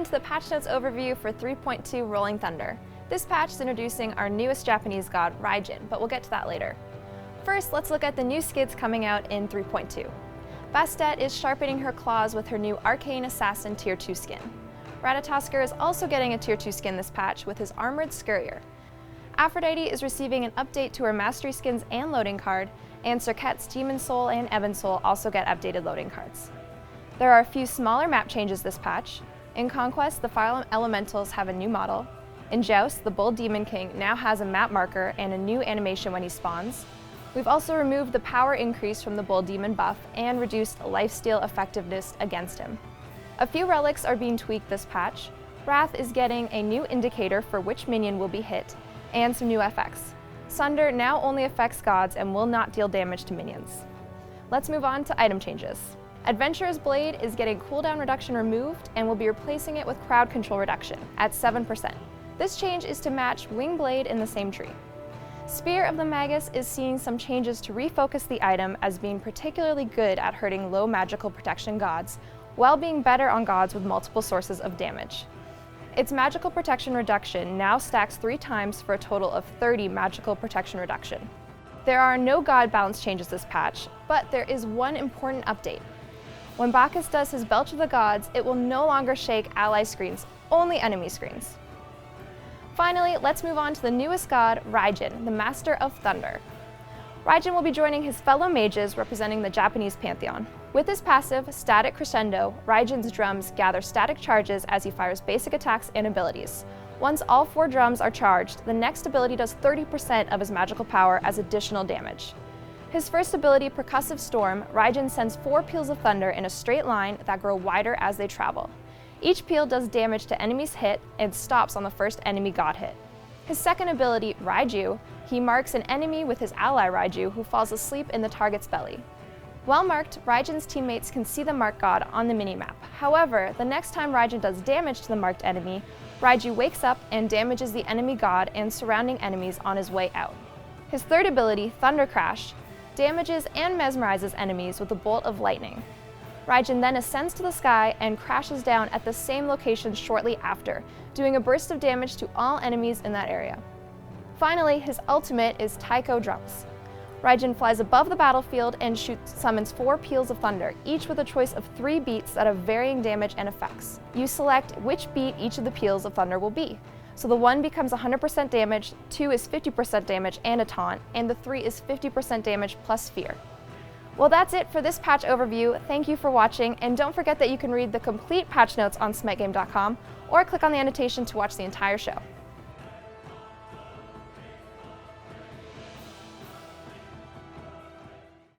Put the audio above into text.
to the patch notes overview for 3.2 Rolling Thunder. This patch is introducing our newest Japanese god, Raijin, but we'll get to that later. First, let's look at the new skids coming out in 3.2. Bastet is sharpening her claws with her new Arcane Assassin Tier 2 skin. Ratatoskr is also getting a Tier 2 skin this patch with his Armored Scurrier. Aphrodite is receiving an update to her Mastery skins and loading card, and Serket's Demon Soul and Ebon Soul also get updated loading cards. There are a few smaller map changes this patch. In Conquest, the Fire Elementals have a new model. In Joust, the Bull Demon King now has a map marker and a new animation when he spawns. We've also removed the power increase from the Bull Demon buff and reduced lifesteal effectiveness against him. A few relics are being tweaked this patch. Wrath is getting a new indicator for which minion will be hit, and some new FX. Sunder now only affects gods and will not deal damage to minions. Let's move on to item changes. Adventurer's Blade is getting cooldown reduction removed and will be replacing it with crowd control reduction at 7%. This change is to match Wing Blade in the same tree. Spear of the Magus is seeing some changes to refocus the item as being particularly good at hurting low magical protection gods, while being better on gods with multiple sources of damage. Its magical protection reduction now stacks 3 times for a total of 30 magical protection reduction. There are no god balance changes this patch, but there is one important update. When Bacchus does his Belch of the Gods, it will no longer shake ally screens, only enemy screens. Finally, let's move on to the newest god, Raijin, the Master of Thunder. Raijin will be joining his fellow mages representing the Japanese pantheon. With his passive, Static Crescendo, Raijin's drums gather static charges as he fires basic attacks and abilities. Once all 4 drums are charged, the next ability does 30% of his magical power as additional damage. His first ability, Percussive Storm, Raijin sends 4 peals of thunder in a straight line that grow wider as they travel. Each peal does damage to enemies hit and stops on the first enemy god hit. His second ability, Raiju, he marks an enemy with his ally Raiju who falls asleep in the target's belly. While marked, Raijin's teammates can see the marked god on the minimap. However, the next time Raijin does damage to the marked enemy, Raiju wakes up and damages the enemy god and surrounding enemies on his way out. His third ability, Thunder Crash, damages and mesmerizes enemies with a bolt of lightning. Raijin then ascends to the sky and crashes down at the same location shortly after, doing a burst of damage to all enemies in that area. Finally, his ultimate is TAIKO Drums. Raijin flies above the battlefield and summons 4 peals of thunder, each with a choice of 3 beats that have varying damage and effects. You select which beat each of the peals of thunder will be. So the 1 becomes 100% damage, 2 is 50% damage and a taunt, and the 3 is 50% damage plus fear. Well, that's it for this patch overview. Thank you for watching, and don't forget that you can read the complete patch notes on SMITEgame.com or click on the annotation to watch the entire show.